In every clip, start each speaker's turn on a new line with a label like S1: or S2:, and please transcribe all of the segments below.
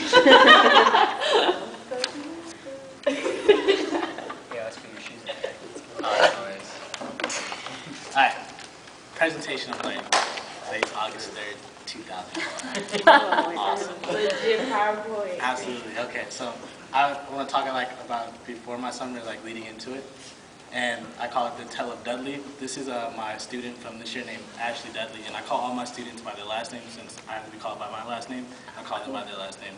S1: Yeah, let's put your shoes in. Alright, Alright, presentation of learning. Today's August 3rd, 2004. Awesome.
S2: Legit PowerPoint.
S1: Absolutely. Okay, so I want to talk about before my summer, leading into it. And I call it the Tell of Dudley. This is my student from this year named Ashley Dudley, and I call all my students by their last name since I have to be called by my last name. I call them by their last name.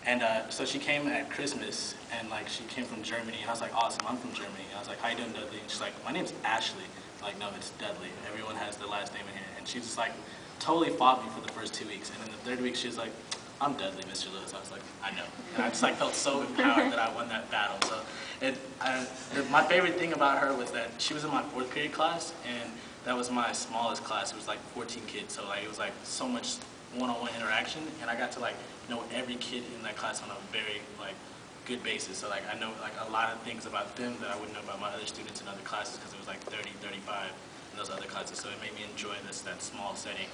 S1: And so she came at Christmas, and she came from Germany, and I was like, awesome, I'm from Germany. And I was like, how you doing, Dudley? And she's like, my name's Ashley. I'm like, no, it's Dudley. Everyone has their last name in here. And she just totally fought me for the first 2 weeks. And then the third week, she was like, I'm Dudley, Mr. Lewis. I was like, I know. And I just felt so empowered that I won that battle. So my favorite thing about her was that she was in my 4th period class, and that was my smallest class. It was 14 kids, so it was so much one-on-one interaction, and I got to know every kid in that class on a very good basis. So I know a lot of things about them that I wouldn't know about my other students in other classes, because it was 30, 35 in those other classes. So it made me enjoy that small setting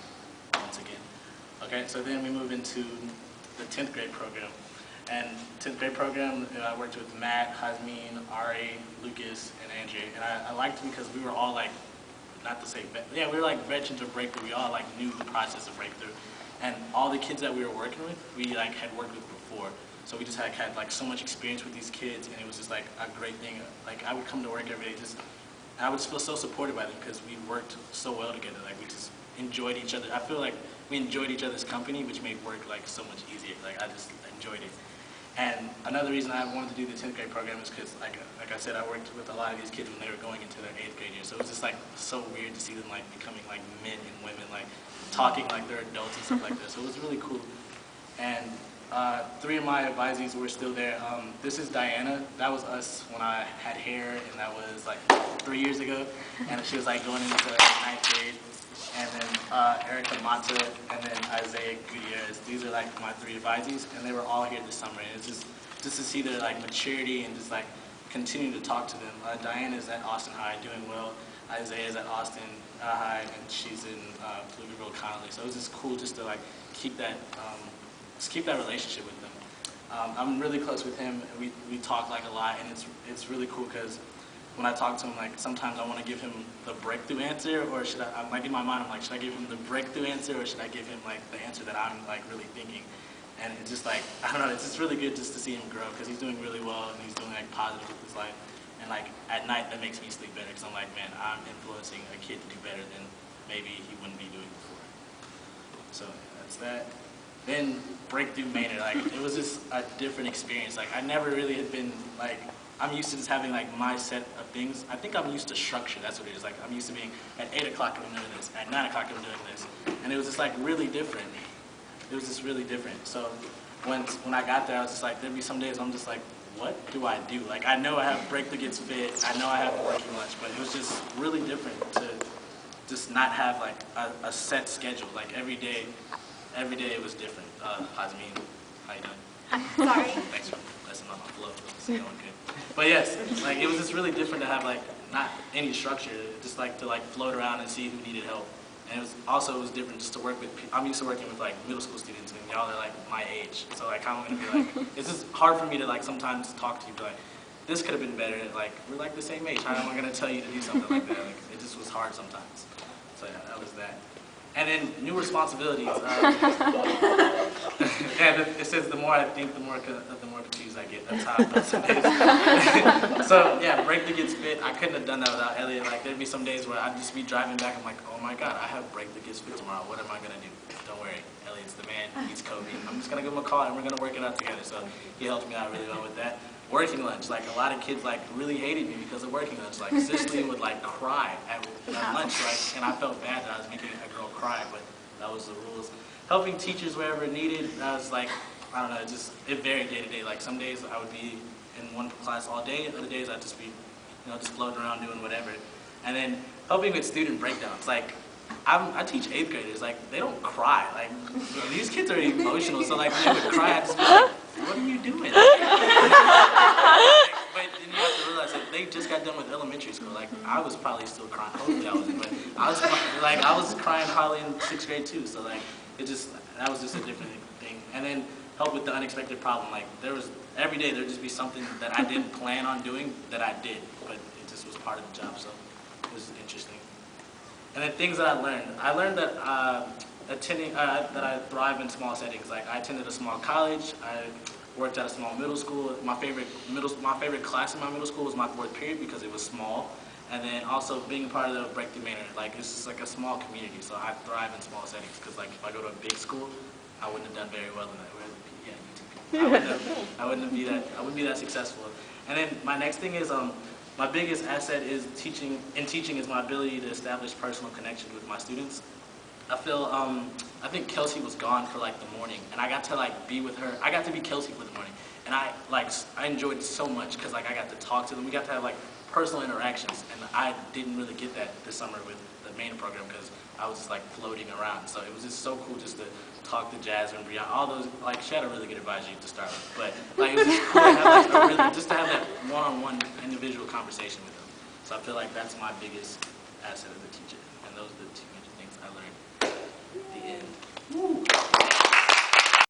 S1: once again. Okay, so then we move into the 10th grade program. And 10th grade program, I worked with Matt, Hasmin, Ari, Lucas, and Andrea. And I liked it because we were all not to say, yeah, we were veterans of Breakthrough. We all knew the process of Breakthrough. And all the kids that we were working with, we had worked with before. So we just had so much experience with these kids, and it was just a great thing. I would come to work every day, I would just feel so supported by them because we worked so well together. We just enjoyed each other. I feel like we enjoyed each other's company, which made work so much easier. I just enjoyed it. And another reason I wanted to do the 10th grade program is because, like I said, I worked with a lot of these kids when they were going into their 8th grade year. So it was just so weird to see them becoming men and women, talking like they're adults and stuff like that. So it was really cool. And 3 of my advisees were still there. This is Diana. That was us when I had hair, and that was 3 years ago. And she was going into 9th grade. And then Erica Mata, and then Isaiah Gutierrez. These are my 3 advisees, and they were all here this summer. And it's just to see their maturity and just continue to talk to them. Diana is at Austin High doing well. Isaiah is at Austin High, and she's in Pflugerville Connolly. So it was just cool just to keep that relationship with them. I'm really close with him, and we talk a lot, and it's really cool because when I talk to him, sometimes I want to give him the breakthrough answer, or should I, in my mind, I'm should I give him the breakthrough answer, or should I give him the answer that I'm really thinking? And it's just I don't know, it's just really good just to see him grow, because he's doing really well, and he's doing positive with his life. And at night, that makes me sleep better, because I'm man, I'm influencing a kid to do better than maybe he wouldn't be doing before. So that's that. Then Breakthrough Maynard, it was just a different experience. I never really had been I'm used to just having my set of things. I think I'm used to structure. That's what it is. I'm used to being at 8 o'clock I'm doing this, at 9 o'clock I'm doing this, and it was just really different. It was just really different. So when I got there, I was just there'd be some days I'm just what do I do? I know I have Breakthrough Gets Fit. I know I have working lunch, but it was just really different to just not have a set schedule. Every day it was different. Hasmin, how you doing?
S2: Sorry.
S1: Thanks for messing up my flow. It's going good. But yes, it was just really different to have not any structure, just to float around and see who needed help. And it was different just to work with. I'm used to working with middle school students, and y'all are my age. So how am I gonna be it's just hard for me to sometimes talk to you, but this could have been better. We're the same age. How am I gonna tell you to do something like that? It just was hard sometimes. So yeah, that was that. And then new responsibilities. And it says the more I think, the more confused I get. That's how I felt some days. So yeah, Breakthrough Gets Fit. I couldn't have done that without Elliot. There'd be some days where I'd just be driving back. I'm oh my God, I have Breakthrough Gets Fit tomorrow. What am I gonna do? Don't worry, Elliot's the man. He's Kobe. I'm just gonna give him a call and we're gonna work it out together. So he helped me out really well with that. Working lunch, a lot of kids really hated me because of working lunch. Cicely would cry at lunch, and I felt bad that I was making a girl cry, but that was the rules. Helping teachers wherever needed, that was I don't know, it varied day to day. Some days I would be in one class all day, other days I'd just be, just floating around doing whatever. And then helping with student breakdowns. I teach 8th graders, they don't cry. These kids are emotional, so when they would cry, I'd just be what are you doing? But then you have to realize that they just got done with elementary school. I was probably still crying. Hopefully I wasn't, but I was crying probably in 6th grade too. So that was just a different thing. And then help with the unexpected problem. Like every day there'd just be something that I didn't plan on doing that I did, but it just was part of the job, so it was interesting. And then things that I learned that that I thrive in small settings. Like I attended a small college, I worked at a small middle school. My favorite class in my middle school was my fourth period because it was small. And then also being part of the Breakthrough Manor, like it's just like a small community, so I thrive in small settings. Because like if I go to a big school, I wouldn't have done very well in that. I wouldn't be that successful. And then my next thing is my biggest asset is teaching. In teaching is my ability to establish personal connection with my students. I feel I think Kelsey was gone for like the morning, and I got to like be with her. I got to be Kelsey for the morning, and I enjoyed it so much because like I got to talk to them. We got to have like personal interactions, and I didn't really get that this summer with the main program because I was just like floating around. So it was just so cool just to talk to Jasmine, Brianna, all those. Like she had a really good advisor to start with, but like it was just cool to have like just to have that one-on-one individual conversation with them. So I feel like that's my biggest asset as a teacher, and those are the two major things I learned